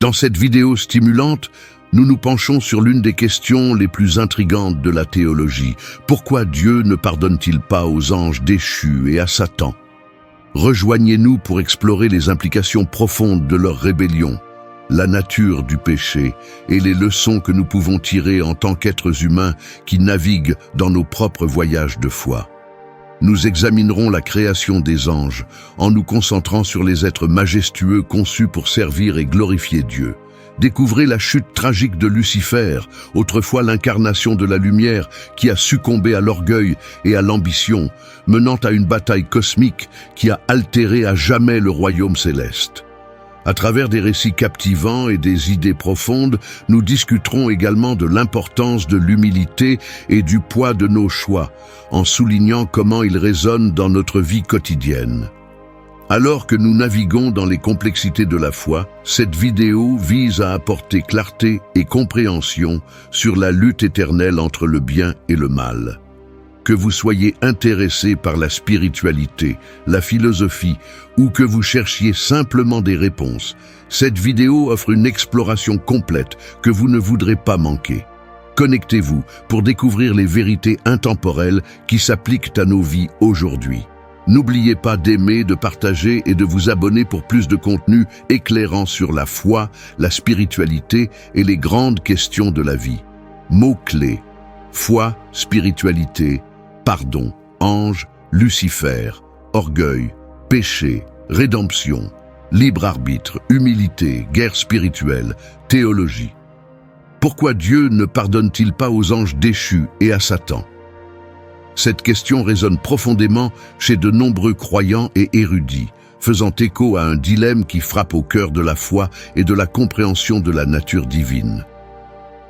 Dans cette vidéo stimulante, nous nous penchons sur l'une des questions les plus intrigantes de la théologie. Pourquoi Dieu ne pardonne-t-il pas aux anges déchus et à Satan? Rejoignez-nous pour explorer les implications profondes de leur rébellion, la nature du péché et les leçons que nous pouvons tirer en tant qu'êtres humains qui naviguent dans nos propres voyages de foi. Nous examinerons la création des anges en nous concentrant sur les êtres majestueux conçus pour servir et glorifier Dieu. Découvrez la chute tragique de Lucifer, autrefois l'incarnation de la lumière qui a succombé à l'orgueil et à l'ambition, menant à une bataille cosmique qui a altéré à jamais le royaume céleste. À travers des récits captivants et des idées profondes, nous discuterons également de l'importance de l'humilité et du poids de nos choix, en soulignant comment ils résonnent dans notre vie quotidienne. Alors que nous naviguons dans les complexités de la foi, cette vidéo vise à apporter clarté et compréhension sur la lutte éternelle entre le bien et le mal. Que vous soyez intéressé par la spiritualité, la philosophie ou que vous cherchiez simplement des réponses, cette vidéo offre une exploration complète que vous ne voudrez pas manquer. Connectez-vous pour découvrir les vérités intemporelles qui s'appliquent à nos vies aujourd'hui. N'oubliez pas d'aimer, de partager et de vous abonner pour plus de contenu éclairant sur la foi, la spiritualité et les grandes questions de la vie. Mots-clés: foi, spiritualité, pardon, ange, Lucifer, orgueil, péché, rédemption, libre arbitre, humilité, guerre spirituelle, théologie. Pourquoi Dieu ne pardonne-t-il pas aux anges déchus et à Satan? Cette question résonne profondément chez de nombreux croyants et érudits, faisant écho à un dilemme qui frappe au cœur de la foi et de la compréhension de la nature divine.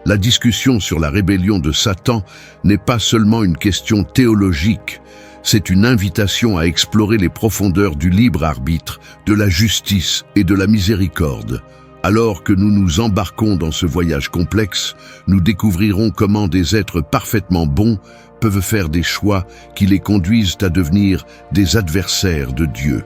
La discussion sur la rébellion de Satan n'est pas seulement une question théologique, c'est une invitation à explorer les profondeurs du libre arbitre, de la justice et de la miséricorde. Alors que nous nous embarquons dans ce voyage complexe, nous découvrirons comment des êtres parfaitement bons peuvent faire des choix qui les conduisent à devenir des adversaires de Dieu.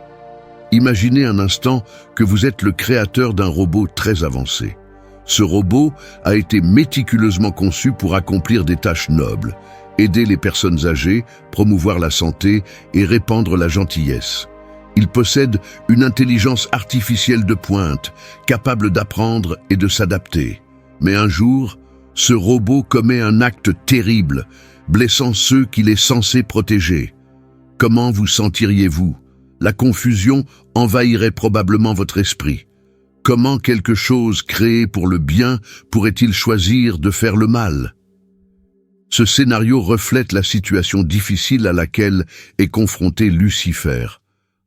Imaginez un instant que vous êtes le créateur d'un robot très avancé. Ce robot a été méticuleusement conçu pour accomplir des tâches nobles, aider les personnes âgées, promouvoir la santé et répandre la gentillesse. Il possède une intelligence artificielle de pointe, capable d'apprendre et de s'adapter. Mais un jour, ce robot commet un acte terrible, blessant ceux qu'il est censé protéger. Comment vous sentiriez-vous? La confusion envahirait probablement votre esprit. Comment quelque chose créé pour le bien pourrait-il choisir de faire le mal? Ce scénario reflète la situation difficile à laquelle est confronté Lucifer,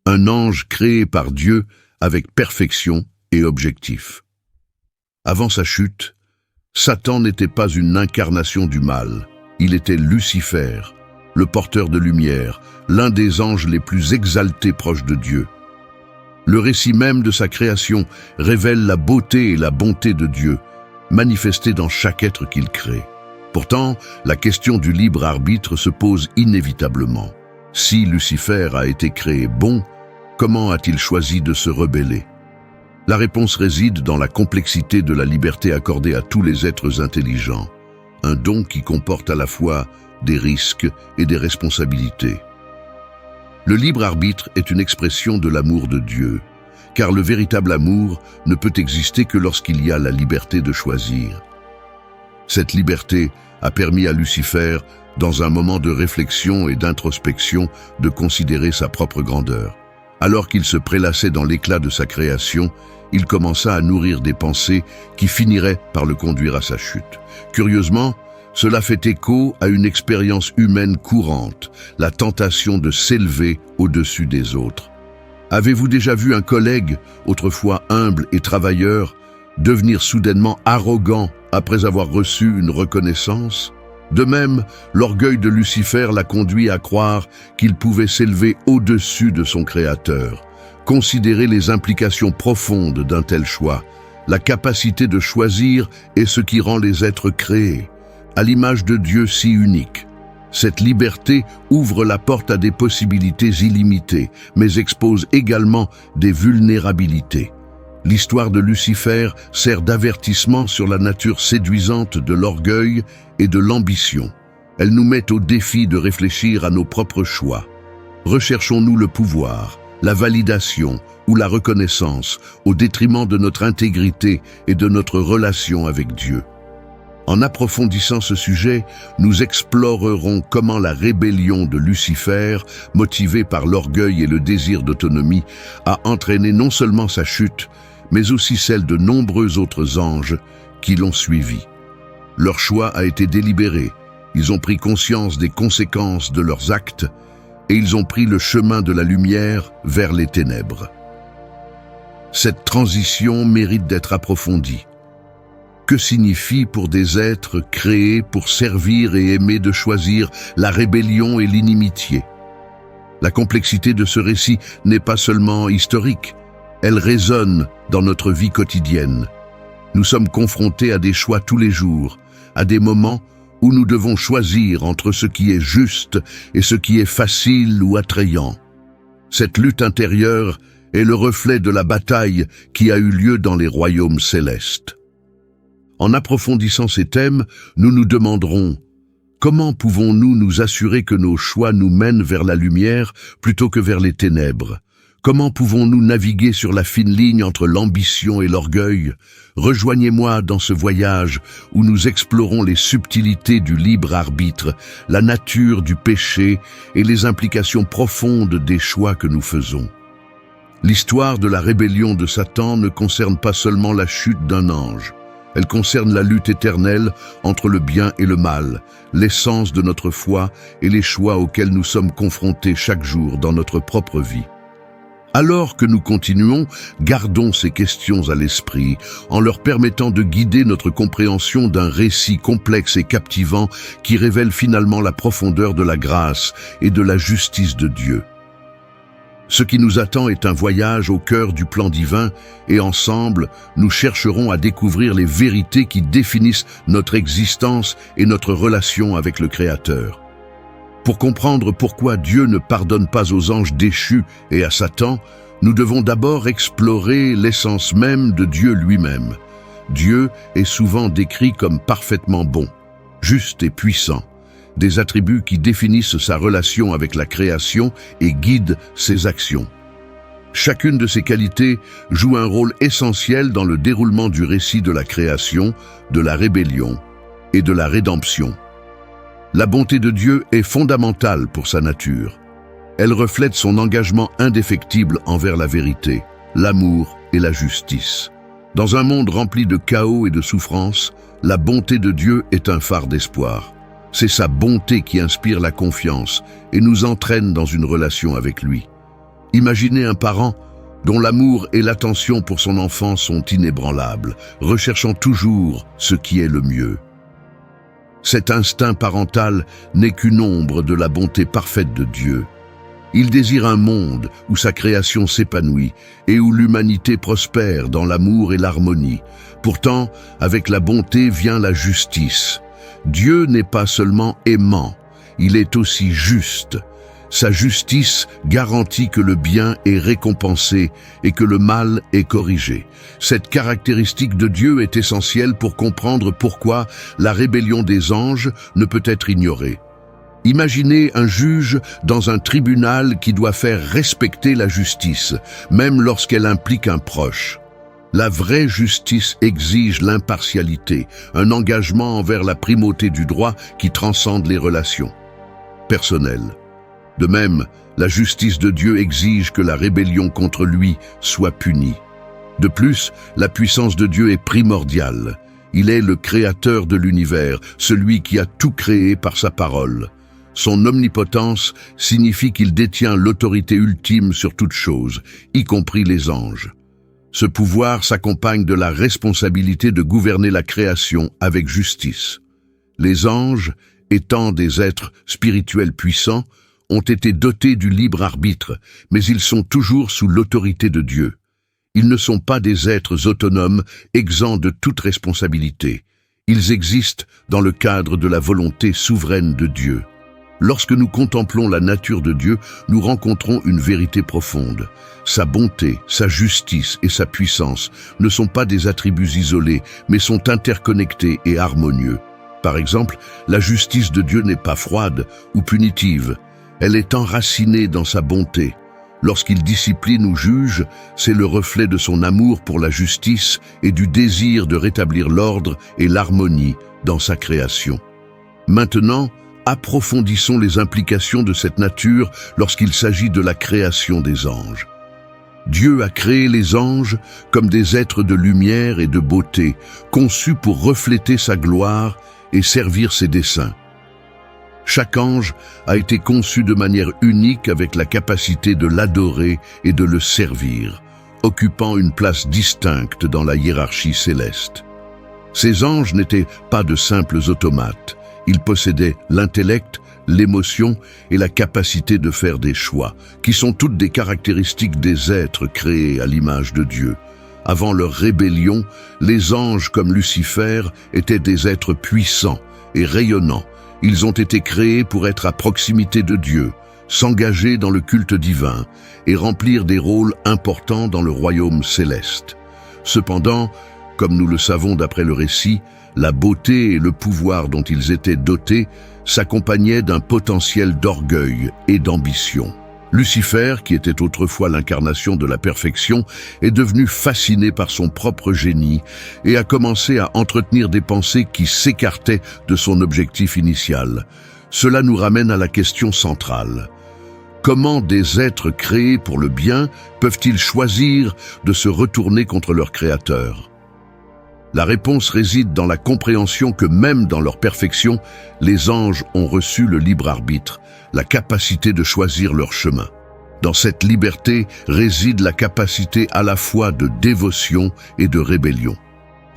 un ange créé par Dieu avec perfection et objectif. Avant sa chute, Satan n'était pas une incarnation du mal, il était Lucifer, le porteur de lumière, l'un des anges les plus exaltés proches de Dieu. Le récit même de sa création révèle la beauté et la bonté de Dieu, manifestées dans chaque être qu'il crée. Pourtant, la question du libre arbitre se pose inévitablement. Si Lucifer a été créé bon, comment a-t-il choisi de se rebeller? La réponse réside dans la complexité de la liberté accordée à tous les êtres intelligents, un don qui comporte à la fois des risques et des responsabilités. Le libre arbitre est une expression de l'amour de Dieu, car le véritable amour ne peut exister que lorsqu'il y a la liberté de choisir. Cette liberté a permis à Lucifer, dans un moment de réflexion et d'introspection, de considérer sa propre grandeur. Alors qu'il se prélassait dans l'éclat de sa création, il commença à nourrir des pensées qui finiraient par le conduire à sa chute. Curieusement, cela fait écho à une expérience humaine courante, la tentation de s'élever au-dessus des autres. Avez-vous déjà vu un collègue, autrefois humble et travailleur, devenir soudainement arrogant après avoir reçu une reconnaissance? De même, l'orgueil de Lucifer l'a conduit à croire qu'il pouvait s'élever au-dessus de son Créateur. Considérez les implications profondes d'un tel choix. La capacité de choisir est ce qui rend les êtres créés, à l'image de Dieu si unique. Cette liberté ouvre la porte à des possibilités illimitées, mais expose également des vulnérabilités. L'histoire de Lucifer sert d'avertissement sur la nature séduisante de l'orgueil et de l'ambition. Elle nous met au défi de réfléchir à nos propres choix. Recherchons-nous le pouvoir, la validation ou la reconnaissance au détriment de notre intégrité et de notre relation avec Dieu? En approfondissant ce sujet, nous explorerons comment la rébellion de Lucifer, motivée par l'orgueil et le désir d'autonomie, a entraîné non seulement sa chute, mais aussi celle de nombreux autres anges qui l'ont suivi. Leur choix a été délibéré, ils ont pris conscience des conséquences de leurs actes et ils ont pris le chemin de la lumière vers les ténèbres. Cette transition mérite d'être approfondie. Que signifie pour des êtres créés pour servir et aimer de choisir la rébellion et l'inimitié? La complexité de ce récit n'est pas seulement historique, elle résonne dans notre vie quotidienne. Nous sommes confrontés à des choix tous les jours, à des moments où nous devons choisir entre ce qui est juste et ce qui est facile ou attrayant. Cette lutte intérieure est le reflet de la bataille qui a eu lieu dans les royaumes célestes. En approfondissant ces thèmes, nous nous demanderons: comment pouvons-nous nous assurer que nos choix nous mènent vers la lumière plutôt que vers les ténèbres? Comment pouvons-nous naviguer sur la fine ligne entre l'ambition et l'orgueil? Rejoignez-moi dans ce voyage où nous explorons les subtilités du libre arbitre, la nature du péché et les implications profondes des choix que nous faisons. L'histoire de la rébellion de Satan ne concerne pas seulement la chute d'un ange. Elle concerne la lutte éternelle entre le bien et le mal, l'essence de notre foi et les choix auxquels nous sommes confrontés chaque jour dans notre propre vie. Alors que nous continuons, gardons ces questions à l'esprit en leur permettant de guider notre compréhension d'un récit complexe et captivant qui révèle finalement la profondeur de la grâce et de la justice de Dieu. Ce qui nous attend est un voyage au cœur du plan divin et ensemble, nous chercherons à découvrir les vérités qui définissent notre existence et notre relation avec le Créateur. Pour comprendre pourquoi Dieu ne pardonne pas aux anges déchus et à Satan, nous devons d'abord explorer l'essence même de Dieu lui-même. Dieu est souvent décrit comme parfaitement bon, juste et puissant, des attributs qui définissent sa relation avec la création et guident ses actions. Chacune de ces qualités joue un rôle essentiel dans le déroulement du récit de la création, de la rébellion et de la rédemption. La bonté de Dieu est fondamentale pour sa nature. Elle reflète son engagement indéfectible envers la vérité, l'amour et la justice. Dans un monde rempli de chaos et de souffrance, la bonté de Dieu est un phare d'espoir. C'est sa bonté qui inspire la confiance et nous entraîne dans une relation avec lui. Imaginez un parent dont l'amour et l'attention pour son enfant sont inébranlables, recherchant toujours ce qui est le mieux. Cet instinct parental n'est qu'une ombre de la bonté parfaite de Dieu. Il désire un monde où sa création s'épanouit et où l'humanité prospère dans l'amour et l'harmonie. Pourtant, avec la bonté vient la justice. Dieu n'est pas seulement aimant, il est aussi juste. Sa justice garantit que le bien est récompensé et que le mal est corrigé. Cette caractéristique de Dieu est essentielle pour comprendre pourquoi la rébellion des anges ne peut être ignorée. Imaginez un juge dans un tribunal qui doit faire respecter la justice, même lorsqu'elle implique un proche. La vraie justice exige l'impartialité, un engagement envers la primauté du droit qui transcende les relations personnelles. De même, la justice de Dieu exige que la rébellion contre lui soit punie. De plus, la puissance de Dieu est primordiale. Il est le créateur de l'univers, celui qui a tout créé par sa parole. Son omnipotence signifie qu'il détient l'autorité ultime sur toute chose, y compris les anges. Ce pouvoir s'accompagne de la responsabilité de gouverner la création avec justice. Les anges, étant des êtres spirituels puissants, ont été dotés du libre arbitre, mais ils sont toujours sous l'autorité de Dieu. Ils ne sont pas des êtres autonomes, exempts de toute responsabilité. Ils existent dans le cadre de la volonté souveraine de Dieu. Lorsque nous contemplons la nature de Dieu, nous rencontrons une vérité profonde. Sa bonté, sa justice et sa puissance ne sont pas des attributs isolés, mais sont interconnectés et harmonieux. Par exemple, la justice de Dieu n'est pas froide ou punitive. Elle est enracinée dans sa bonté. Lorsqu'il discipline ou juge, c'est le reflet de son amour pour la justice et du désir de rétablir l'ordre et l'harmonie dans sa création. Maintenant, approfondissons les implications de cette nature lorsqu'il s'agit de la création des anges. Dieu a créé les anges comme des êtres de lumière et de beauté, conçus pour refléter sa gloire et servir ses desseins. Chaque ange a été conçu de manière unique avec la capacité de l'adorer et de le servir, occupant une place distincte dans la hiérarchie céleste. Ces anges n'étaient pas de simples automates. Ils possédaient l'intellect, l'émotion et la capacité de faire des choix, qui sont toutes des caractéristiques des êtres créés à l'image de Dieu. Avant leur rébellion, les anges comme Lucifer étaient des êtres puissants et rayonnants. Ils ont été créés pour être à proximité de Dieu, s'engager dans le culte divin et remplir des rôles importants dans le royaume céleste. Cependant, comme nous le savons d'après le récit, la beauté et le pouvoir dont ils étaient dotés s'accompagnaient d'un potentiel d'orgueil et d'ambition. Lucifer, qui était autrefois l'incarnation de la perfection, est devenu fasciné par son propre génie et a commencé à entretenir des pensées qui s'écartaient de son objectif initial. Cela nous ramène à la question centrale. Comment des êtres créés pour le bien peuvent-ils choisir de se retourner contre leur Créateur ? La réponse réside dans la compréhension que même dans leur perfection, les anges ont reçu le libre arbitre, la capacité de choisir leur chemin. Dans cette liberté réside la capacité à la fois de dévotion et de rébellion.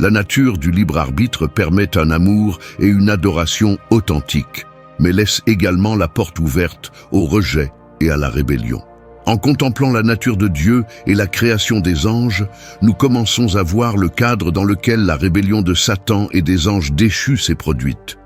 La nature du libre arbitre permet un amour et une adoration authentiques, mais laisse également la porte ouverte au rejet et à la rébellion. En contemplant la nature de Dieu et la création des anges, nous commençons à voir le cadre dans lequel la rébellion de Satan et des anges déchus s'est produite.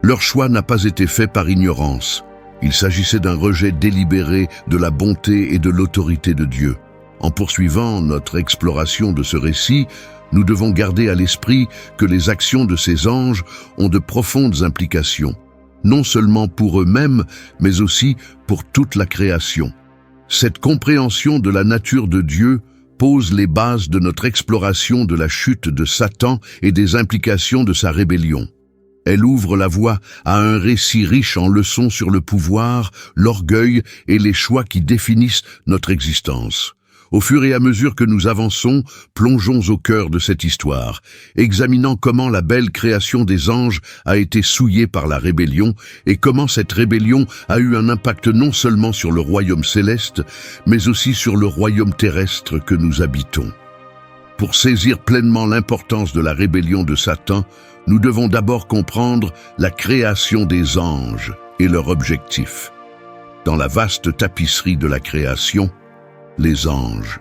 Leur choix n'a pas été fait par ignorance. Il s'agissait d'un rejet délibéré de la bonté et de l'autorité de Dieu. En poursuivant notre exploration de ce récit, nous devons garder à l'esprit que les actions de ces anges ont de profondes implications, non seulement pour eux-mêmes, mais aussi pour toute la création. Cette compréhension de la nature de Dieu pose les bases de notre exploration de la chute de Satan et des implications de sa rébellion. Elle ouvre la voie à un récit riche en leçons sur le pouvoir, l'orgueil et les choix qui définissent notre existence. Au fur et à mesure que nous avançons, plongeons au cœur de cette histoire, examinant comment la belle création des anges a été souillée par la rébellion et comment cette rébellion a eu un impact non seulement sur le royaume céleste, mais aussi sur le royaume terrestre que nous habitons. Pour saisir pleinement l'importance de la rébellion de Satan, nous devons d'abord comprendre la création des anges et leur objectif. Dans la vaste tapisserie de la création, les anges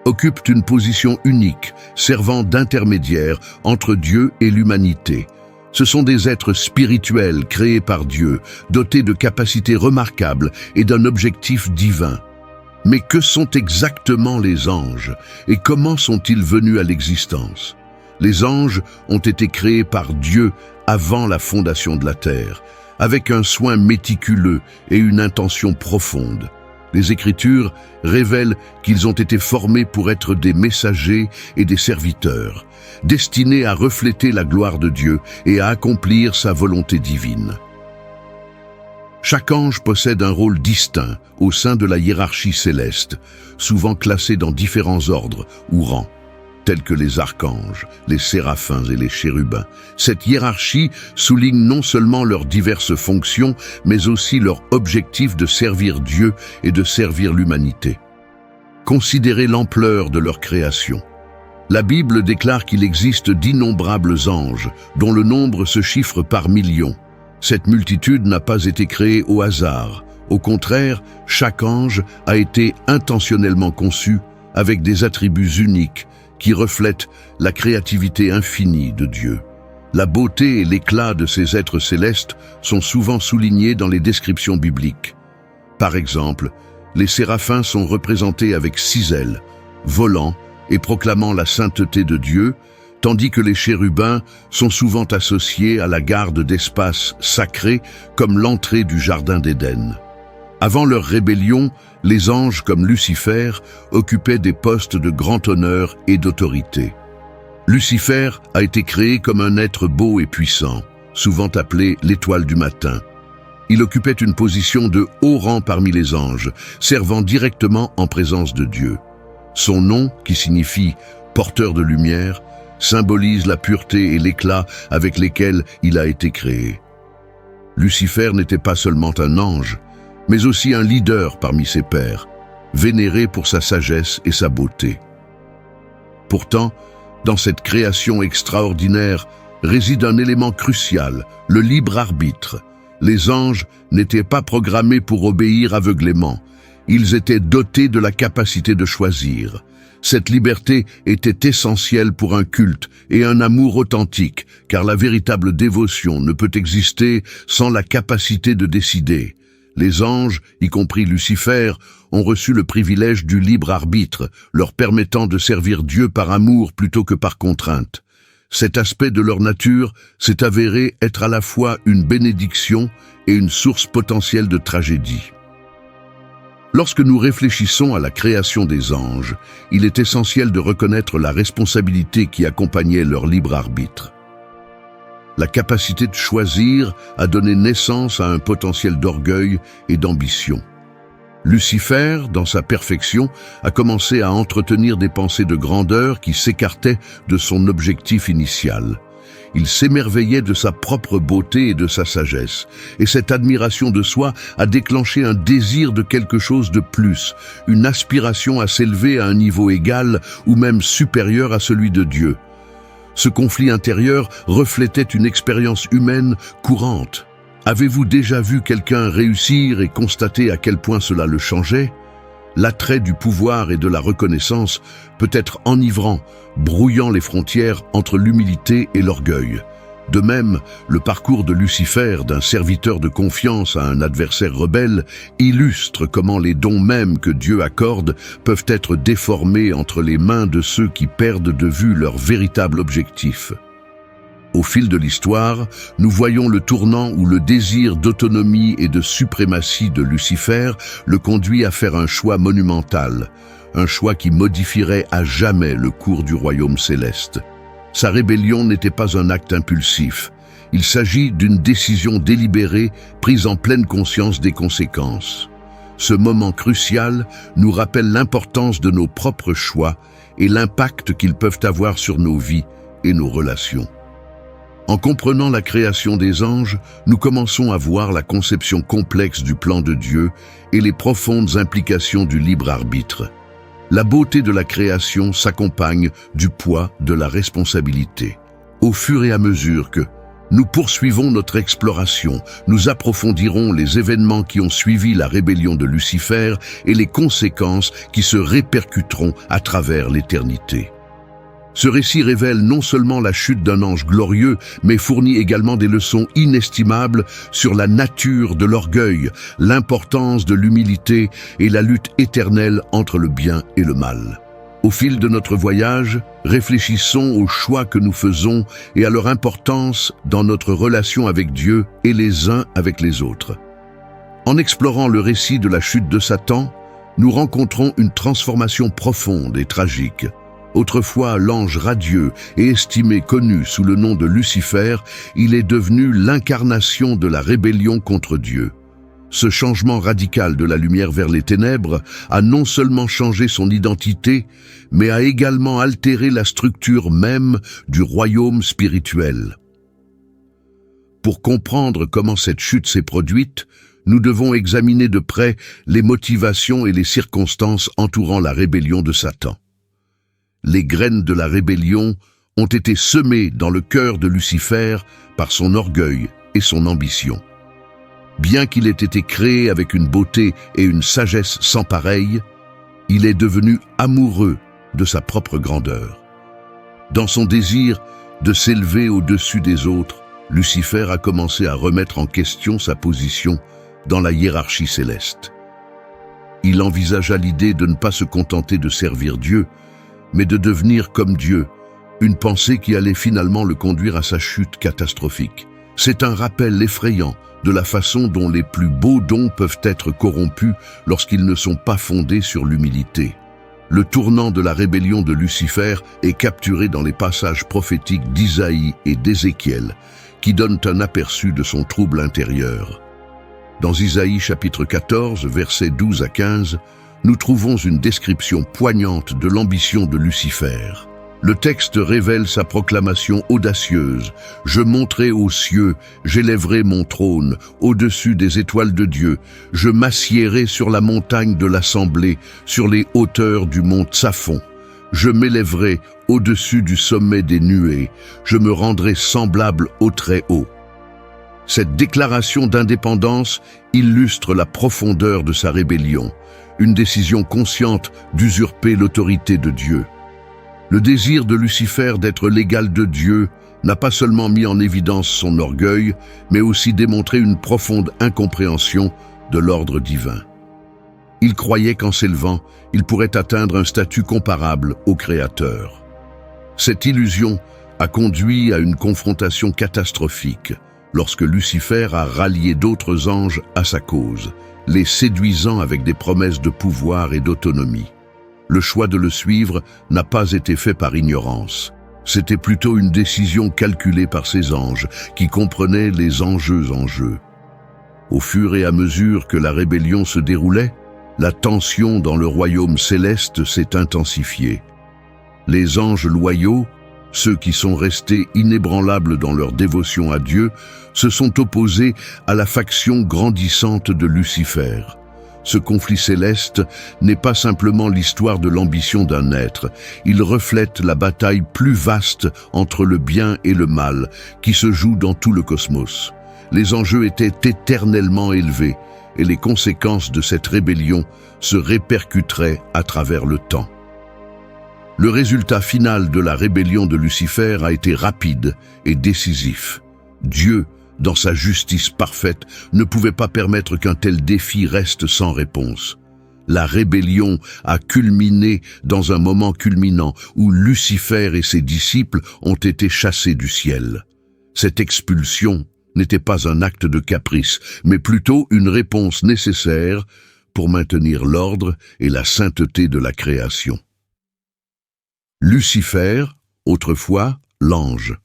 occupent une position unique, servant d'intermédiaire entre Dieu et l'humanité. Ce sont des êtres spirituels créés par Dieu, dotés de capacités remarquables et d'un objectif divin. Mais que sont exactement les anges et comment sont-ils venus à l'existence ? Les anges ont été créés par Dieu avant la fondation de la terre, avec un soin méticuleux et une intention profonde. Les Écritures révèlent qu'ils ont été formés pour être des messagers et des serviteurs, destinés à refléter la gloire de Dieu et à accomplir sa volonté divine. Chaque ange possède un rôle distinct au sein de la hiérarchie céleste, souvent classé dans différents ordres ou rangs, tels que les archanges, les séraphins et les chérubins. Cette hiérarchie souligne non seulement leurs diverses fonctions, mais aussi leur objectif de servir Dieu et de servir l'humanité. Considérez l'ampleur de leur création. La Bible déclare qu'il existe d'innombrables anges, dont le nombre se chiffre par millions. Cette multitude n'a pas été créée au hasard. Au contraire, chaque ange a été intentionnellement conçu avec des attributs uniques qui reflètent la créativité infinie de Dieu. La beauté et l'éclat de ces êtres célestes sont souvent soulignés dans les descriptions bibliques. Par exemple, les séraphins sont représentés avec 6 ailes, volant et proclamant la sainteté de Dieu, tandis que les chérubins sont souvent associés à la garde d'espaces sacrés comme l'entrée du jardin d'Éden. Avant leur rébellion, les anges comme Lucifer occupaient des postes de grand honneur et d'autorité. Lucifer a été créé comme un être beau et puissant, souvent appelé l'étoile du matin. Il occupait une position de haut rang parmi les anges, servant directement en présence de Dieu. Son nom, qui signifie « porteur de lumière », symbolise la pureté et l'éclat avec lesquels il a été créé. Lucifer n'était pas seulement un ange, mais aussi un leader parmi ses pairs, vénéré pour sa sagesse et sa beauté. Pourtant, dans cette création extraordinaire réside un élément crucial, le libre arbitre. Les anges n'étaient pas programmés pour obéir aveuglément. Ils étaient dotés de la capacité de choisir. Cette liberté était essentielle pour un culte et un amour authentique, car la véritable dévotion ne peut exister sans la capacité de décider. Les anges, y compris Lucifer, ont reçu le privilège du libre arbitre, leur permettant de servir Dieu par amour plutôt que par contrainte. Cet aspect de leur nature s'est avéré être à la fois une bénédiction et une source potentielle de tragédie. Lorsque nous réfléchissons à la création des anges, il est essentiel de reconnaître la responsabilité qui accompagnait leur libre arbitre. La capacité de choisir a donné naissance à un potentiel d'orgueil et d'ambition. Lucifer, dans sa perfection, a commencé à entretenir des pensées de grandeur qui s'écartaient de son objectif initial. Il s'émerveillait de sa propre beauté et de sa sagesse, et cette admiration de soi a déclenché un désir de quelque chose de plus, une aspiration à s'élever à un niveau égal ou même supérieur à celui de Dieu. Ce conflit intérieur reflétait une expérience humaine courante. Avez-vous déjà vu quelqu'un réussir et constater à quel point cela le changeait ? L'attrait du pouvoir et de la reconnaissance peut être enivrant, brouillant les frontières entre l'humilité et l'orgueil. De même, le parcours de Lucifer, d'un serviteur de confiance à un adversaire rebelle, illustre comment les dons mêmes que Dieu accorde peuvent être déformés entre les mains de ceux qui perdent de vue leur véritable objectif. Au fil de l'histoire, nous voyons le tournant où le désir d'autonomie et de suprématie de Lucifer le conduit à faire un choix monumental, un choix qui modifierait à jamais le cours du royaume céleste. Sa rébellion n'était pas un acte impulsif. Il s'agit d'une décision délibérée, prise en pleine conscience des conséquences. Ce moment crucial nous rappelle l'importance de nos propres choix et l'impact qu'ils peuvent avoir sur nos vies et nos relations. En comprenant la création des anges, nous commençons à voir la conception complexe du plan de Dieu et les profondes implications du libre arbitre. La beauté de la création s'accompagne du poids de la responsabilité. Au fur et à mesure que nous poursuivons notre exploration, nous approfondirons les événements qui ont suivi la rébellion de Lucifer et les conséquences qui se répercuteront à travers l'éternité. Ce récit révèle non seulement la chute d'un ange glorieux, mais fournit également des leçons inestimables sur la nature de l'orgueil, l'importance de l'humilité et la lutte éternelle entre le bien et le mal. Au fil de notre voyage, réfléchissons aux choix que nous faisons et à leur importance dans notre relation avec Dieu et les uns avec les autres. En explorant le récit de la chute de Satan, nous rencontrons une transformation profonde et tragique. Autrefois l'ange radieux et estimé connu sous le nom de Lucifer, il est devenu l'incarnation de la rébellion contre Dieu. Ce changement radical de la lumière vers les ténèbres a non seulement changé son identité, mais a également altéré la structure même du royaume spirituel. Pour comprendre comment cette chute s'est produite, nous devons examiner de près les motivations et les circonstances entourant la rébellion de Satan. Les graines de la rébellion ont été semées dans le cœur de Lucifer par son orgueil et son ambition. Bien qu'il ait été créé avec une beauté et une sagesse sans pareille, il est devenu amoureux de sa propre grandeur. Dans son désir de s'élever au-dessus des autres, Lucifer a commencé à remettre en question sa position dans la hiérarchie céleste. Il envisagea l'idée de ne pas se contenter de servir Dieu, mais de devenir comme Dieu, une pensée qui allait finalement le conduire à sa chute catastrophique. C'est un rappel effrayant de la façon dont les plus beaux dons peuvent être corrompus lorsqu'ils ne sont pas fondés sur l'humilité. Le tournant de la rébellion de Lucifer est capturé dans les passages prophétiques d'Isaïe et d'Ézéchiel, qui donnent un aperçu de son trouble intérieur. Dans Isaïe chapitre 14, versets 12 à 15, nous trouvons une description poignante de l'ambition de Lucifer. Le texte révèle sa proclamation audacieuse. « Je monterai aux cieux, j'élèverai mon trône, au-dessus des étoiles de Dieu. Je m'assiérai sur la montagne de l'assemblée, sur les hauteurs du mont Tsaphon. Je m'élèverai au-dessus du sommet des nuées. Je me rendrai semblable au Très-Haut. » Cette déclaration d'indépendance illustre la profondeur de sa rébellion, une décision consciente d'usurper l'autorité de Dieu. Le désir de Lucifer d'être l'égal de Dieu n'a pas seulement mis en évidence son orgueil, mais aussi démontré une profonde incompréhension de l'ordre divin. Il croyait qu'en s'élevant, il pourrait atteindre un statut comparable au Créateur. Cette illusion a conduit à une confrontation catastrophique lorsque Lucifer a rallié d'autres anges à sa cause, les séduisant avec des promesses de pouvoir et d'autonomie. Le choix de le suivre n'a pas été fait par ignorance. C'était plutôt une décision calculée par ces anges, qui comprenaient les enjeux en jeu. Au fur et à mesure que la rébellion se déroulait, la tension dans le royaume céleste s'est intensifiée. Les anges loyaux, ceux qui sont restés inébranlables dans leur dévotion à Dieu, se sont opposés à la faction grandissante de Lucifer. Ce conflit céleste n'est pas simplement l'histoire de l'ambition d'un être, il reflète la bataille plus vaste entre le bien et le mal qui se joue dans tout le cosmos. Les enjeux étaient éternellement élevés et les conséquences de cette rébellion se répercuteraient à travers le temps. Le résultat final de la rébellion de Lucifer a été rapide et décisif. Dieu, dans sa justice parfaite, ne pouvait pas permettre qu'un tel défi reste sans réponse. La rébellion a culminé dans un moment culminant où Lucifer et ses disciples ont été chassés du ciel. Cette expulsion n'était pas un acte de caprice, mais plutôt une réponse nécessaire pour maintenir l'ordre et la sainteté de la création. Lucifer, autrefois l'ange,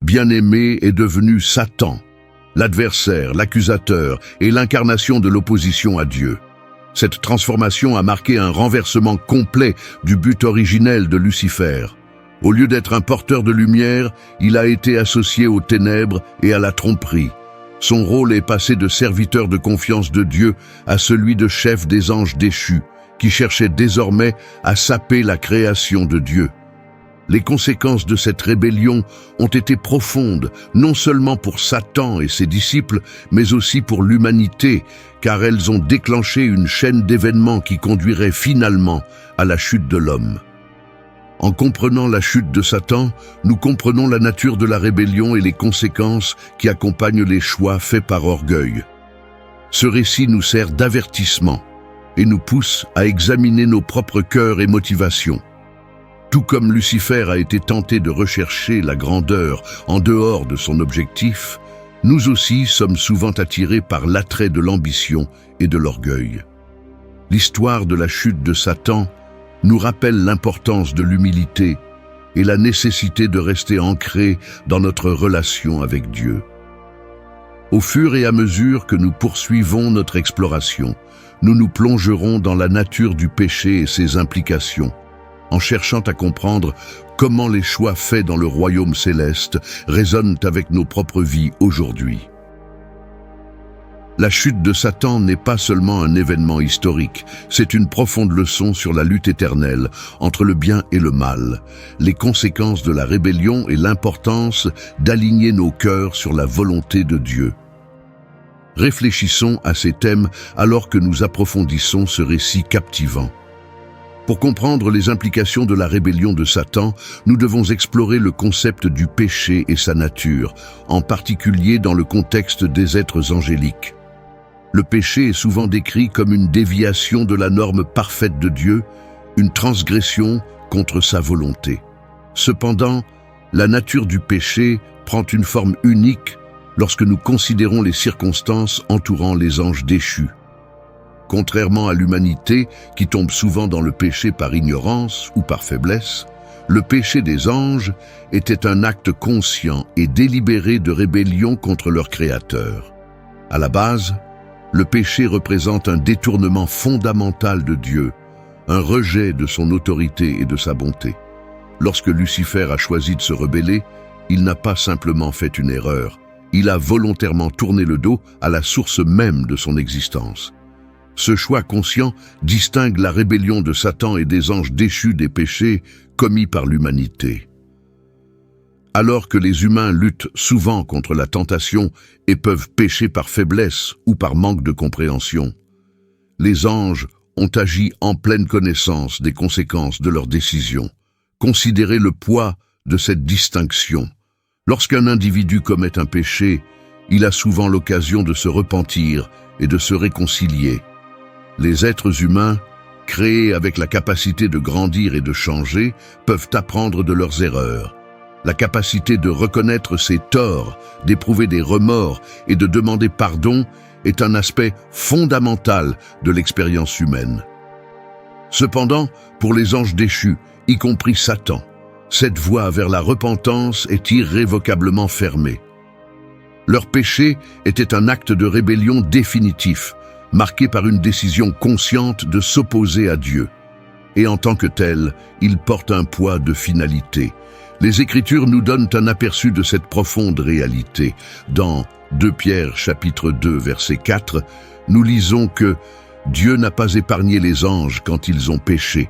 bien-aimé, est devenu Satan, l'adversaire, l'accusateur et l'incarnation de l'opposition à Dieu. Cette transformation a marqué un renversement complet du but originel de Lucifer. Au lieu d'être un porteur de lumière, il a été associé aux ténèbres et à la tromperie. Son rôle est passé de serviteur de confiance de Dieu à celui de chef des anges déchus, qui cherchait désormais à saper la création de Dieu. Les conséquences de cette rébellion ont été profondes, non seulement pour Satan et ses disciples, mais aussi pour l'humanité, car elles ont déclenché une chaîne d'événements qui conduirait finalement à la chute de l'homme. En comprenant la chute de Satan, nous comprenons la nature de la rébellion et les conséquences qui accompagnent les choix faits par orgueil. Ce récit nous sert d'avertissement et nous pousse à examiner nos propres cœurs et motivations. Tout comme Lucifer a été tenté de rechercher la grandeur en dehors de son objectif, nous aussi sommes souvent attirés par l'attrait de l'ambition et de l'orgueil. L'histoire de la chute de Satan nous rappelle l'importance de l'humilité et la nécessité de rester ancrés dans notre relation avec Dieu. Au fur et à mesure que nous poursuivons notre exploration, nous nous plongerons dans la nature du péché et ses implications, en cherchant à comprendre comment les choix faits dans le royaume céleste résonnent avec nos propres vies aujourd'hui. La chute de Satan n'est pas seulement un événement historique, c'est une profonde leçon sur la lutte éternelle entre le bien et le mal, les conséquences de la rébellion et l'importance d'aligner nos cœurs sur la volonté de Dieu. Réfléchissons à ces thèmes alors que nous approfondissons ce récit captivant. Pour comprendre les implications de la rébellion de Satan, nous devons explorer le concept du péché et sa nature, en particulier dans le contexte des êtres angéliques. Le péché est souvent décrit comme une déviation de la norme parfaite de Dieu, une transgression contre sa volonté. Cependant, la nature du péché prend une forme unique lorsque nous considérons les circonstances entourant les anges déchus. Contrairement à l'humanité, qui tombe souvent dans le péché par ignorance ou par faiblesse, le péché des anges était un acte conscient et délibéré de rébellion contre leur Créateur. À la base, le péché représente un détournement fondamental de Dieu, un rejet de son autorité et de sa bonté. Lorsque Lucifer a choisi de se rebeller, il n'a pas simplement fait une erreur, il a volontairement tourné le dos à la source même de son existence. Ce choix conscient distingue la rébellion de Satan et des anges déchus des péchés commis par l'humanité. Alors que les humains luttent souvent contre la tentation et peuvent pécher par faiblesse ou par manque de compréhension, les anges ont agi en pleine connaissance des conséquences de leurs décisions. Considérez le poids de cette distinction. Lorsqu'un individu commet un péché, il a souvent l'occasion de se repentir et de se réconcilier. Les êtres humains, créés avec la capacité de grandir et de changer, peuvent apprendre de leurs erreurs. La capacité de reconnaître ses torts, d'éprouver des remords et de demander pardon est un aspect fondamental de l'expérience humaine. Cependant, pour les anges déchus, y compris Satan, cette voie vers la repentance est irrévocablement fermée. Leur péché était un acte de rébellion définitif, marqué par une décision consciente de s'opposer à Dieu. Et en tant que tel, il porte un poids de finalité. Les Écritures nous donnent un aperçu de cette profonde réalité. Dans 2 Pierre chapitre 2 verset 4, nous lisons que Dieu n'a pas épargné les anges quand ils ont péché,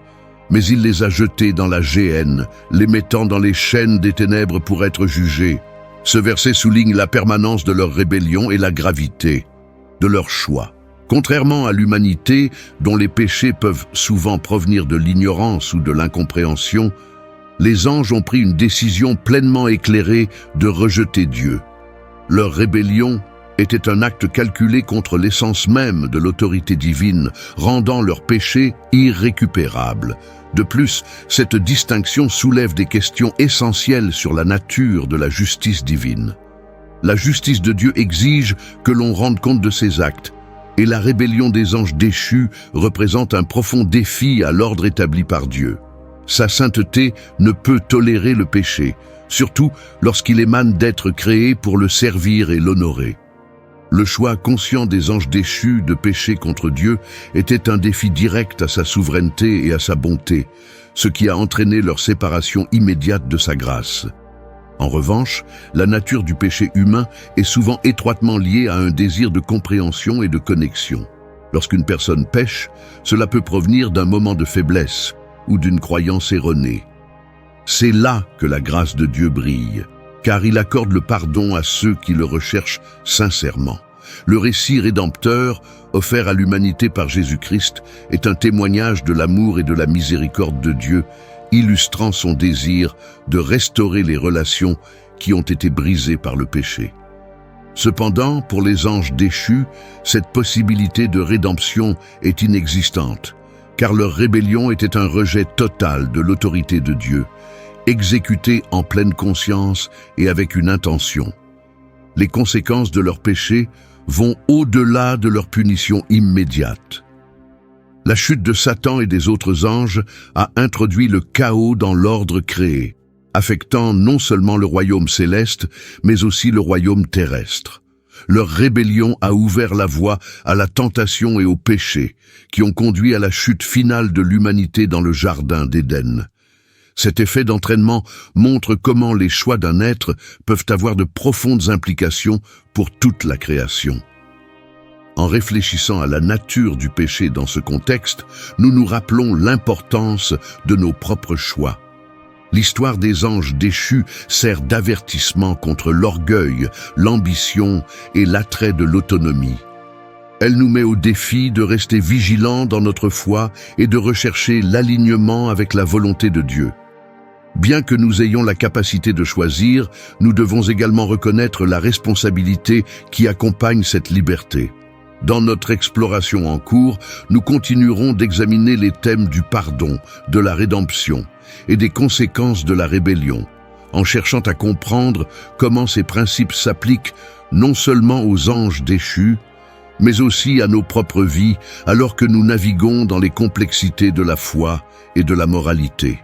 mais il les a jetés dans la géhenne, les mettant dans les chaînes des ténèbres pour être jugés. Ce verset souligne la permanence de leur rébellion et la gravité de leur choix. Contrairement à l'humanité, dont les péchés peuvent souvent provenir de l'ignorance ou de l'incompréhension, les anges ont pris une décision pleinement éclairée de rejeter Dieu. Leur rébellion était un acte calculé contre l'essence même de l'autorité divine, rendant leur péché irrécupérable. De plus, cette distinction soulève des questions essentielles sur la nature de la justice divine. La justice de Dieu exige que l'on rende compte de ses actes, et la rébellion des anges déchus représente un profond défi à l'ordre établi par Dieu. Sa sainteté ne peut tolérer le péché, surtout lorsqu'il émane d'êtres créés pour le servir et l'honorer. Le choix conscient des anges déchus de pécher contre Dieu était un défi direct à sa souveraineté et à sa bonté, ce qui a entraîné leur séparation immédiate de sa grâce. En revanche, la nature du péché humain est souvent étroitement liée à un désir de compréhension et de connexion. Lorsqu'une personne pêche, cela peut provenir d'un moment de faiblesse ou d'une croyance erronée. C'est là que la grâce de Dieu brille, car il accorde le pardon à ceux qui le recherchent sincèrement. Le récit rédempteur, offert à l'humanité par Jésus-Christ, est un témoignage de l'amour et de la miséricorde de Dieu, illustrant son désir de restaurer les relations qui ont été brisées par le péché. Cependant, pour les anges déchus, cette possibilité de rédemption est inexistante, car leur rébellion était un rejet total de l'autorité de Dieu, exécuté en pleine conscience et avec une intention. Les conséquences de leur péché vont au-delà de leur punition immédiate. La chute de Satan et des autres anges a introduit le chaos dans l'ordre créé, affectant non seulement le royaume céleste, mais aussi le royaume terrestre. Leur rébellion a ouvert la voie à la tentation et au péché, qui ont conduit à la chute finale de l'humanité dans le jardin d'Éden. Cet effet d'entraînement montre comment les choix d'un être peuvent avoir de profondes implications pour toute la création. En réfléchissant à la nature du péché dans ce contexte, nous nous rappelons l'importance de nos propres choix. L'histoire des anges déchus sert d'avertissement contre l'orgueil, l'ambition et l'attrait de l'autonomie. Elle nous met au défi de rester vigilants dans notre foi et de rechercher l'alignement avec la volonté de Dieu. Bien que nous ayons la capacité de choisir, nous devons également reconnaître la responsabilité qui accompagne cette liberté. Dans notre exploration en cours, nous continuerons d'examiner les thèmes du pardon, de la rédemption et des conséquences de la rébellion, en cherchant à comprendre comment ces principes s'appliquent non seulement aux anges déchus, mais aussi à nos propres vies alors que nous naviguons dans les complexités de la foi et de la moralité.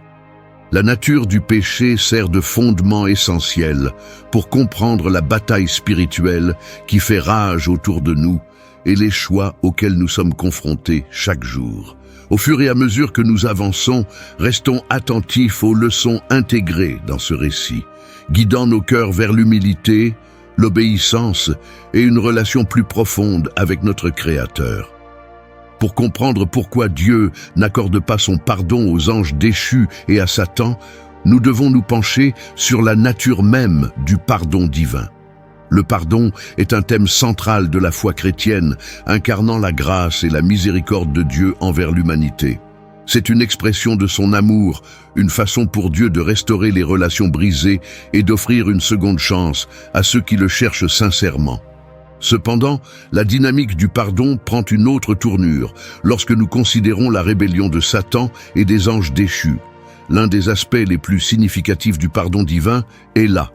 La nature du péché sert de fondement essentiel pour comprendre la bataille spirituelle qui fait rage autour de nous et les choix auxquels nous sommes confrontés chaque jour. Au fur et à mesure que nous avançons, restons attentifs aux leçons intégrées dans ce récit, guidant nos cœurs vers l'humilité, l'obéissance et une relation plus profonde avec notre Créateur. Pour comprendre pourquoi Dieu n'accorde pas son pardon aux anges déchus et à Satan, nous devons nous pencher sur la nature même du pardon divin. Le pardon est un thème central de la foi chrétienne, incarnant la grâce et la miséricorde de Dieu envers l'humanité. C'est une expression de son amour, une façon pour Dieu de restaurer les relations brisées et d'offrir une seconde chance à ceux qui le cherchent sincèrement. Cependant, la dynamique du pardon prend une autre tournure lorsque nous considérons la rébellion de Satan et des anges déchus. L'un des aspects les plus significatifs du pardon divin est la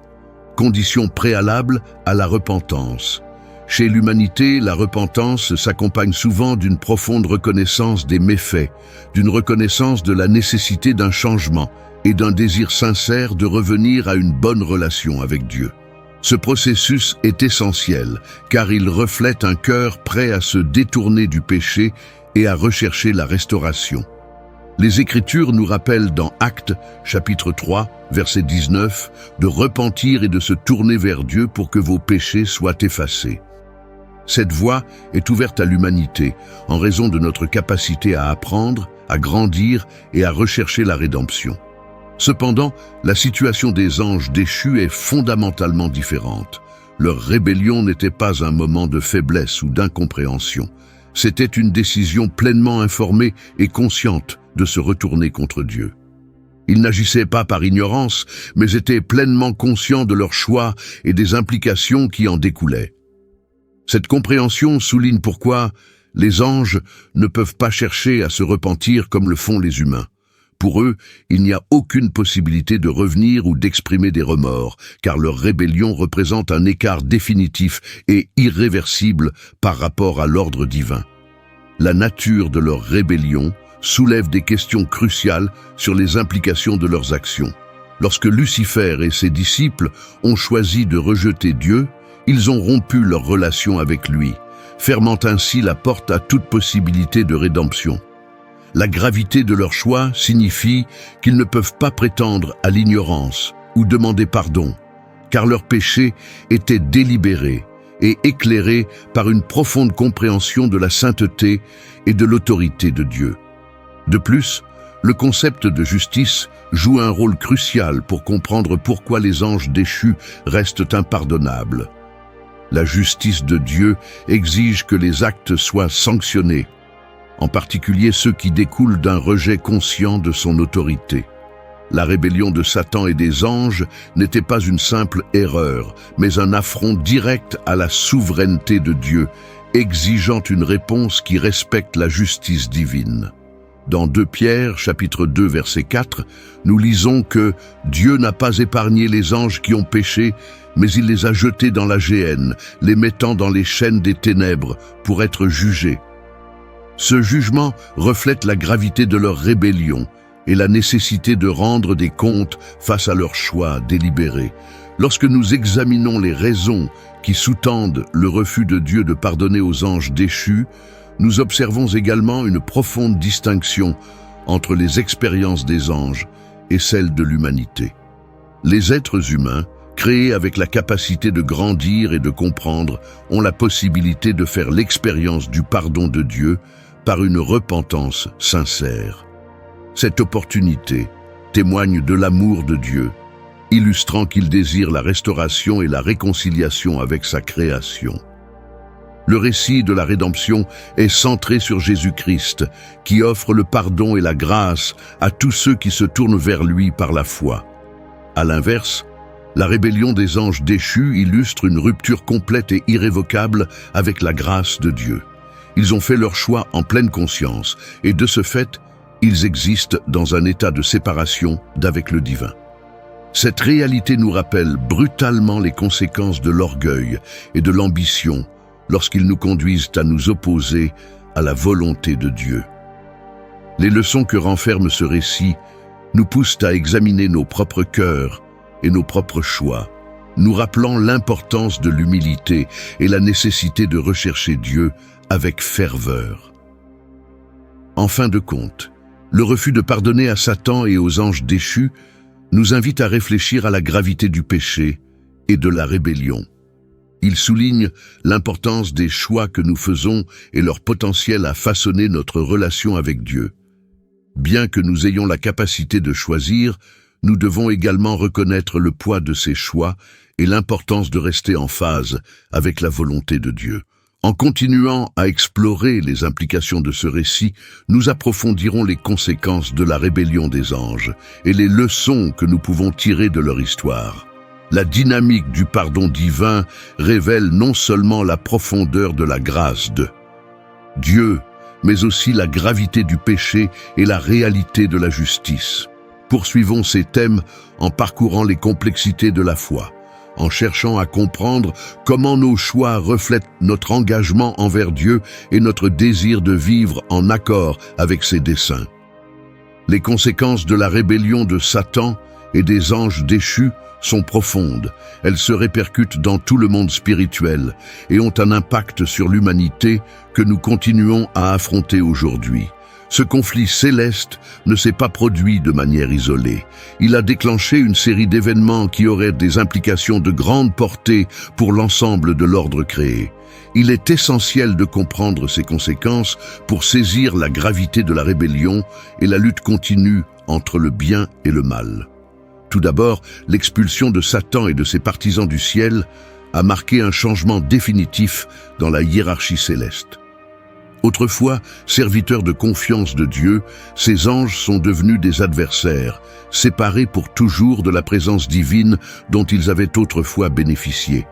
condition préalable à la repentance. Chez l'humanité, la repentance s'accompagne souvent d'une profonde reconnaissance des méfaits, d'une reconnaissance de la nécessité d'un changement et d'un désir sincère de revenir à une bonne relation avec Dieu. Ce processus est essentiel car il reflète un cœur prêt à se détourner du péché et à rechercher la restauration. Les Écritures nous rappellent dans Actes, chapitre 3, verset 19, de repentir et de se tourner vers Dieu pour que vos péchés soient effacés. Cette voie est ouverte à l'humanité en raison de notre capacité à apprendre, à grandir et à rechercher la rédemption. Cependant, la situation des anges déchus est fondamentalement différente. Leur rébellion n'était pas un moment de faiblesse ou d'incompréhension. C'était une décision pleinement informée et consciente de se retourner contre Dieu. Ils n'agissaient pas par ignorance, mais étaient pleinement conscients de leurs choix et des implications qui en découlaient. Cette compréhension souligne pourquoi les anges ne peuvent pas chercher à se repentir comme le font les humains. Pour eux, il n'y a aucune possibilité de revenir ou d'exprimer des remords, car leur rébellion représente un écart définitif et irréversible par rapport à l'ordre divin. La nature de leur rébellion soulève des questions cruciales sur les implications de leurs actions. Lorsque Lucifer et ses disciples ont choisi de rejeter Dieu, ils ont rompu leur relation avec lui, fermant ainsi la porte à toute possibilité de rédemption. La gravité de leur choix signifie qu'ils ne peuvent pas prétendre à l'ignorance ou demander pardon, car leur péché était délibéré et éclairé par une profonde compréhension de la sainteté et de l'autorité de Dieu. De plus, le concept de justice joue un rôle crucial pour comprendre pourquoi les anges déchus restent impardonnables. La justice de Dieu exige que les actes soient sanctionnés, en particulier ceux qui découlent d'un rejet conscient de son autorité. La rébellion de Satan et des anges n'était pas une simple erreur, mais un affront direct à la souveraineté de Dieu, exigeant une réponse qui respecte la justice divine. Dans 2 Pierre, chapitre 2, verset 4, nous lisons que Dieu n'a pas épargné les anges qui ont péché, mais il les a jetés dans la géhenne, les mettant dans les chaînes des ténèbres pour être jugés. Ce jugement reflète la gravité de leur rébellion et la nécessité de rendre des comptes face à leurs choix délibérés. Lorsque nous examinons les raisons qui sous-tendent le refus de Dieu de pardonner aux anges déchus, nous observons également une profonde distinction entre les expériences des anges et celles de l'humanité. Les êtres humains, créés avec la capacité de grandir et de comprendre, ont la possibilité de faire l'expérience du pardon de Dieu par une repentance sincère. Cette opportunité témoigne de l'amour de Dieu, illustrant qu'il désire la restauration et la réconciliation avec sa création. Le récit de la rédemption est centré sur Jésus-Christ, qui offre le pardon et la grâce à tous ceux qui se tournent vers lui par la foi. À l'inverse, la rébellion des anges déchus illustre une rupture complète et irrévocable avec la grâce de Dieu. Ils ont fait leur choix en pleine conscience, et de ce fait, ils existent dans un état de séparation d'avec le divin. Cette réalité nous rappelle brutalement les conséquences de l'orgueil et de l'ambition lorsqu'ils nous conduisent à nous opposer à la volonté de Dieu. Les leçons que renferme ce récit nous poussent à examiner nos propres cœurs et nos propres choix, nous rappelant l'importance de l'humilité et la nécessité de rechercher Dieu avec ferveur. En fin de compte, le refus de pardonner à Satan et aux anges déchus nous invite à réfléchir à la gravité du péché et de la rébellion. Il souligne l'importance des choix que nous faisons et leur potentiel à façonner notre relation avec Dieu. Bien que nous ayons la capacité de choisir, nous devons également reconnaître le poids de ces choix et l'importance de rester en phase avec la volonté de Dieu. En continuant à explorer les implications de ce récit, nous approfondirons les conséquences de la rébellion des anges et les leçons que nous pouvons tirer de leur histoire. La dynamique du pardon divin révèle non seulement la profondeur de la grâce de Dieu, mais aussi la gravité du péché et la réalité de la justice. Poursuivons ces thèmes en parcourant les complexités de la foi, en cherchant à comprendre comment nos choix reflètent notre engagement envers Dieu et notre désir de vivre en accord avec ses desseins. Les conséquences de la rébellion de Satan et des anges déchus sont profondes. Elles se répercutent dans tout le monde spirituel et ont un impact sur l'humanité que nous continuons à affronter aujourd'hui. Ce conflit céleste ne s'est pas produit de manière isolée. Il a déclenché une série d'événements qui auraient des implications de grande portée pour l'ensemble de l'ordre créé. Il est essentiel de comprendre ces conséquences pour saisir la gravité de la rébellion et la lutte continue entre le bien et le mal. Tout d'abord, l'expulsion de Satan et de ses partisans du ciel a marqué un changement définitif dans la hiérarchie céleste. Autrefois, serviteurs de confiance de Dieu, ces anges sont devenus des adversaires, séparés pour toujours de la présence divine dont ils avaient autrefois bénéficié.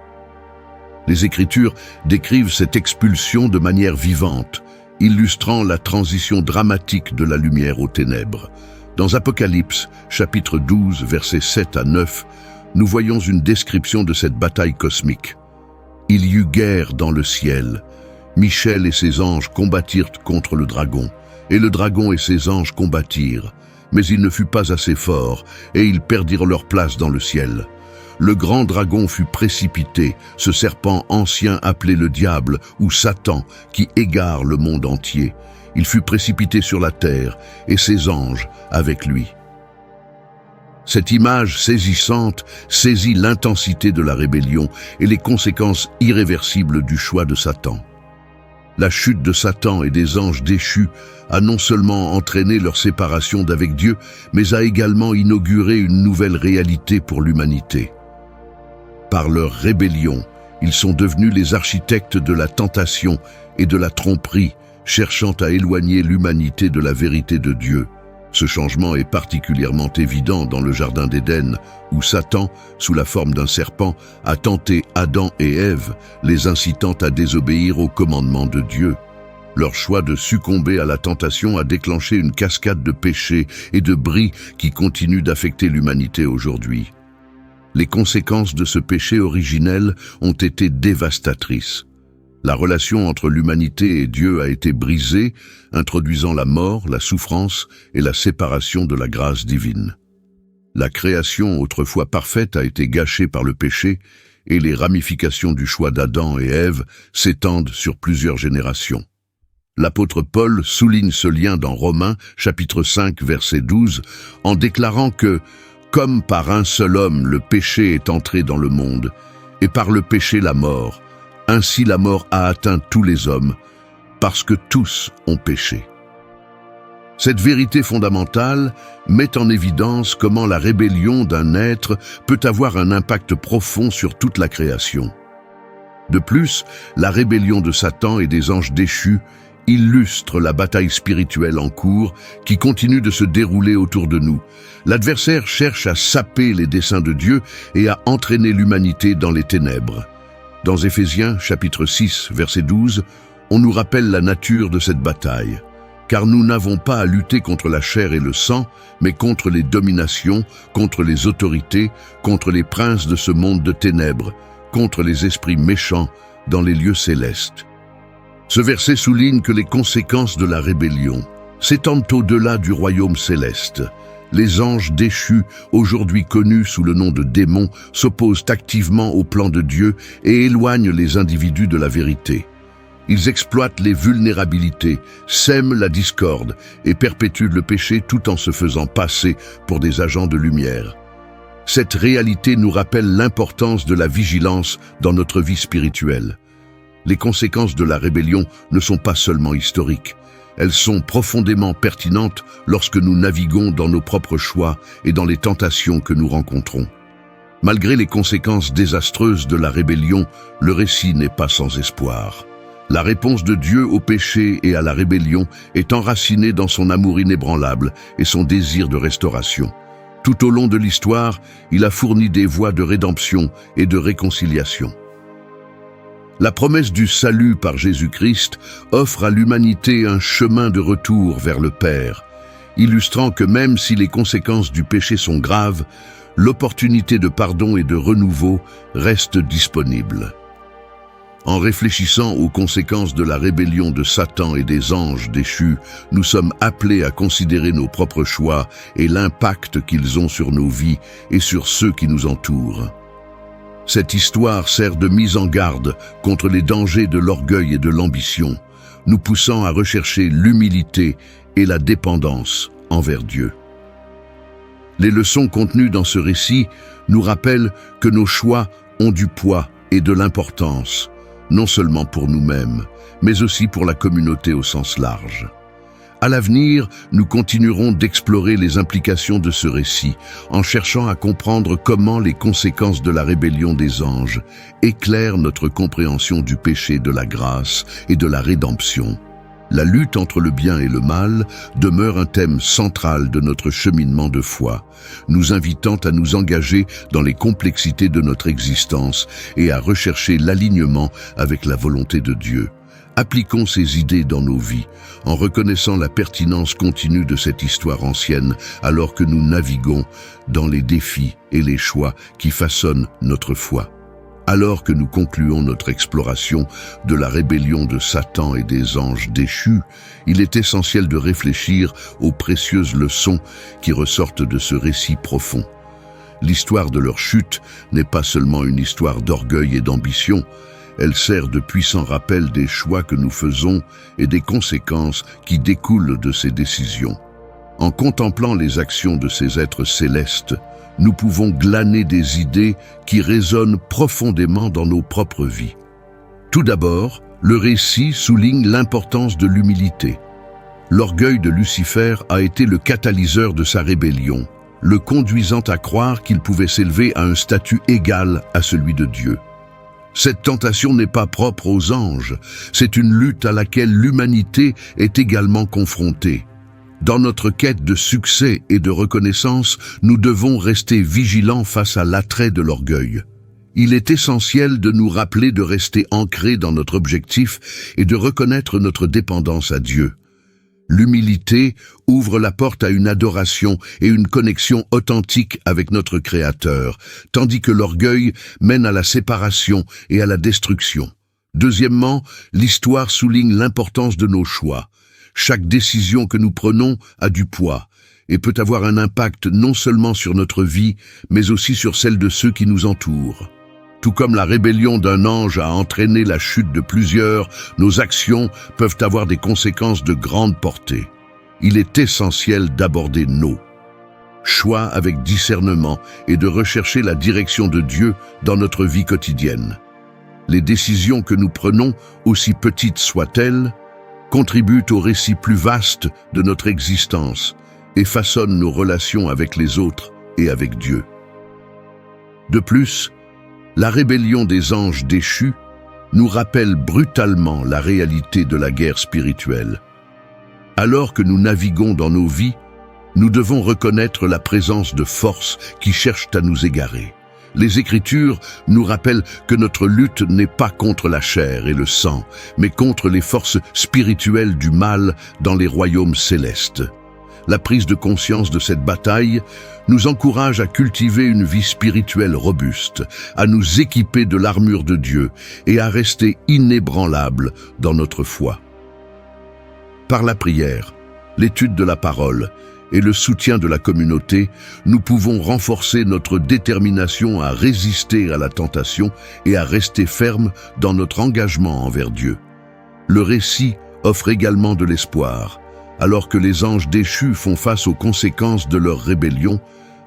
Les Écritures décrivent cette expulsion de manière vivante, illustrant la transition dramatique de la lumière aux ténèbres. Dans Apocalypse, chapitre 12, versets 7 à 9, nous voyons une description de cette bataille cosmique. Il y eut guerre dans le ciel. Michel et ses anges combattirent contre le dragon, et le dragon et ses anges combattirent, mais il ne fut pas assez fort, et ils perdirent leur place dans le ciel. Le grand dragon fut précipité, ce serpent ancien appelé le diable ou Satan, qui égare le monde entier. Il fut précipité sur la terre, et ses anges avec lui. Cette image saisissante saisit l'intensité de la rébellion et les conséquences irréversibles du choix de Satan. La chute de Satan et des anges déchus a non seulement entraîné leur séparation d'avec Dieu, mais a également inauguré une nouvelle réalité pour l'humanité. Par leur rébellion, ils sont devenus les architectes de la tentation et de la tromperie, cherchant à éloigner l'humanité de la vérité de Dieu. Ce changement est particulièrement évident dans le Jardin d'Éden, où Satan, sous la forme d'un serpent, a tenté Adam et Ève, les incitant à désobéir aux commandements de Dieu. Leur choix de succomber à la tentation a déclenché une cascade de péchés et de bris qui continue d'affecter l'humanité aujourd'hui. Les conséquences de ce péché originel ont été dévastatrices. La relation entre l'humanité et Dieu a été brisée, introduisant la mort, la souffrance et la séparation de la grâce divine. La création autrefois parfaite a été gâchée par le péché et les ramifications du choix d'Adam et Ève s'étendent sur plusieurs générations. L'apôtre Paul souligne ce lien dans Romains, chapitre 5, verset 12, en déclarant que « Comme par un seul homme le péché est entré dans le monde, et par le péché la mort, ainsi la mort a atteint tous les hommes, parce que tous ont péché. » Cette vérité fondamentale met en évidence comment la rébellion d'un être peut avoir un impact profond sur toute la création. De plus, la rébellion de Satan et des anges déchus illustre la bataille spirituelle en cours qui continue de se dérouler autour de nous. L'adversaire cherche à saper les desseins de Dieu et à entraîner l'humanité dans les ténèbres. Dans Éphésiens, chapitre 6, verset 12, on nous rappelle la nature de cette bataille. Car nous n'avons pas à lutter contre la chair et le sang, mais contre les dominations, contre les autorités, contre les princes de ce monde de ténèbres, contre les esprits méchants dans les lieux célestes. Ce verset souligne que les conséquences de la rébellion s'étendent au-delà du royaume céleste. Les anges déchus, aujourd'hui connus sous le nom de démons, s'opposent activement au plan de Dieu et éloignent les individus de la vérité. Ils exploitent les vulnérabilités, sèment la discorde et perpétuent le péché tout en se faisant passer pour des agents de lumière. Cette réalité nous rappelle l'importance de la vigilance dans notre vie spirituelle. Les conséquences de la rébellion ne sont pas seulement historiques. Elles sont profondément pertinentes lorsque nous naviguons dans nos propres choix et dans les tentations que nous rencontrons. Malgré les conséquences désastreuses de la rébellion, le récit n'est pas sans espoir. La réponse de Dieu au péché et à la rébellion est enracinée dans son amour inébranlable et son désir de restauration. Tout au long de l'histoire, il a fourni des voies de rédemption et de réconciliation. La promesse du salut par Jésus-Christ offre à l'humanité un chemin de retour vers le Père, illustrant que même si les conséquences du péché sont graves, l'opportunité de pardon et de renouveau reste disponible. En réfléchissant aux conséquences de la rébellion de Satan et des anges déchus, nous sommes appelés à considérer nos propres choix et l'impact qu'ils ont sur nos vies et sur ceux qui nous entourent. Cette histoire sert de mise en garde contre les dangers de l'orgueil et de l'ambition, nous poussant à rechercher l'humilité et la dépendance envers Dieu. Les leçons contenues dans ce récit nous rappellent que nos choix ont du poids et de l'importance, non seulement pour nous-mêmes, mais aussi pour la communauté au sens large. À l'avenir, nous continuerons d'explorer les implications de ce récit, en cherchant à comprendre comment les conséquences de la rébellion des anges éclairent notre compréhension du péché, de la grâce et de la rédemption. La lutte entre le bien et le mal demeure un thème central de notre cheminement de foi, nous invitant à nous engager dans les complexités de notre existence et à rechercher l'alignement avec la volonté de Dieu. Appliquons ces idées dans nos vies, en reconnaissant la pertinence continue de cette histoire ancienne, alors que nous naviguons dans les défis et les choix qui façonnent notre foi. Alors que nous concluons notre exploration de la rébellion de Satan et des anges déchus, il est essentiel de réfléchir aux précieuses leçons qui ressortent de ce récit profond. L'histoire de leur chute n'est pas seulement une histoire d'orgueil et d'ambition, elle sert de puissant rappel des choix que nous faisons et des conséquences qui découlent de ces décisions. En contemplant les actions de ces êtres célestes, nous pouvons glaner des idées qui résonnent profondément dans nos propres vies. Tout d'abord, le récit souligne l'importance de l'humilité. L'orgueil de Lucifer a été le catalyseur de sa rébellion, le conduisant à croire qu'il pouvait s'élever à un statut égal à celui de Dieu. Cette tentation n'est pas propre aux anges, c'est une lutte à laquelle l'humanité est également confrontée. Dans notre quête de succès et de reconnaissance, nous devons rester vigilants face à l'attrait de l'orgueil. Il est essentiel de nous rappeler de rester ancrés dans notre objectif et de reconnaître notre dépendance à Dieu. L'humilité ouvre la porte à une adoration et une connexion authentique avec notre Créateur, tandis que l'orgueil mène à la séparation et à la destruction. Deuxièmement, l'histoire souligne l'importance de nos choix. Chaque décision que nous prenons a du poids et peut avoir un impact non seulement sur notre vie, mais aussi sur celle de ceux qui nous entourent. Tout comme la rébellion d'un ange a entraîné la chute de plusieurs, nos actions peuvent avoir des conséquences de grande portée. Il est essentiel d'aborder nos choix avec discernement et de rechercher la direction de Dieu dans notre vie quotidienne. Les décisions que nous prenons, aussi petites soient-elles, contribuent au récit plus vaste de notre existence et façonnent nos relations avec les autres et avec Dieu. De plus, la rébellion des anges déchus nous rappelle brutalement la réalité de la guerre spirituelle. Alors que nous naviguons dans nos vies, nous devons reconnaître la présence de forces qui cherchent à nous égarer. Les Écritures nous rappellent que notre lutte n'est pas contre la chair et le sang, mais contre les forces spirituelles du mal dans les royaumes célestes. La prise de conscience de cette bataille nous encourage à cultiver une vie spirituelle robuste, à nous équiper de l'armure de Dieu et à rester inébranlables dans notre foi. Par la prière, l'étude de la parole et le soutien de la communauté, nous pouvons renforcer notre détermination à résister à la tentation et à rester fermes dans notre engagement envers Dieu. Le récit offre également de l'espoir. Alors que les anges déchus font face aux conséquences de leur rébellion,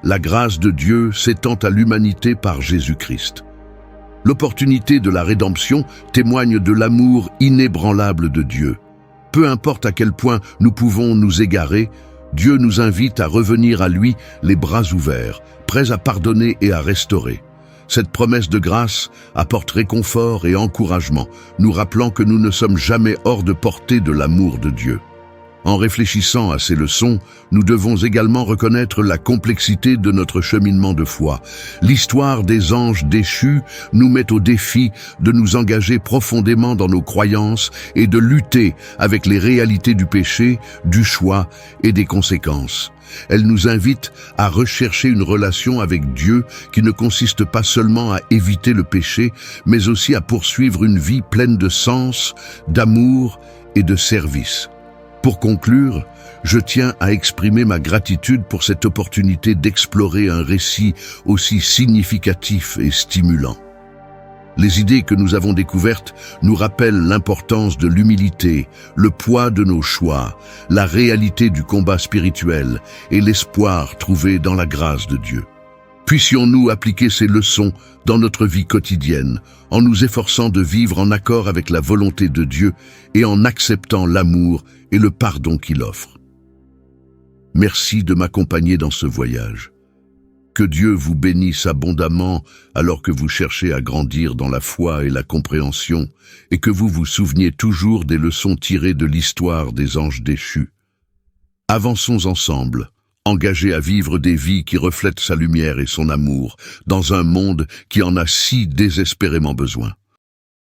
la grâce de Dieu s'étend à l'humanité par Jésus-Christ. L'opportunité de la rédemption témoigne de l'amour inébranlable de Dieu. Peu importe à quel point nous pouvons nous égarer, Dieu nous invite à revenir à lui les bras ouverts, prêts à pardonner et à restaurer. Cette promesse de grâce apporte réconfort et encouragement, nous rappelant que nous ne sommes jamais hors de portée de l'amour de Dieu. En réfléchissant à ces leçons, nous devons également reconnaître la complexité de notre cheminement de foi. L'histoire des anges déchus nous met au défi de nous engager profondément dans nos croyances et de lutter avec les réalités du péché, du choix et des conséquences. Elle nous invite à rechercher une relation avec Dieu qui ne consiste pas seulement à éviter le péché, mais aussi à poursuivre une vie pleine de sens, d'amour et de service. Pour conclure, je tiens à exprimer ma gratitude pour cette opportunité d'explorer un récit aussi significatif et stimulant. Les idées que nous avons découvertes nous rappellent l'importance de l'humilité, le poids de nos choix, la réalité du combat spirituel et l'espoir trouvé dans la grâce de Dieu. Puissions-nous appliquer ces leçons dans notre vie quotidienne, en nous efforçant de vivre en accord avec la volonté de Dieu et en acceptant l'amour et le pardon qu'il offre. Merci de m'accompagner dans ce voyage. Que Dieu vous bénisse abondamment alors que vous cherchez à grandir dans la foi et la compréhension, et que vous vous souveniez toujours des leçons tirées de l'histoire des anges déchus. Avançons ensemble, engagés à vivre des vies qui reflètent sa lumière et son amour, dans un monde qui en a si désespérément besoin.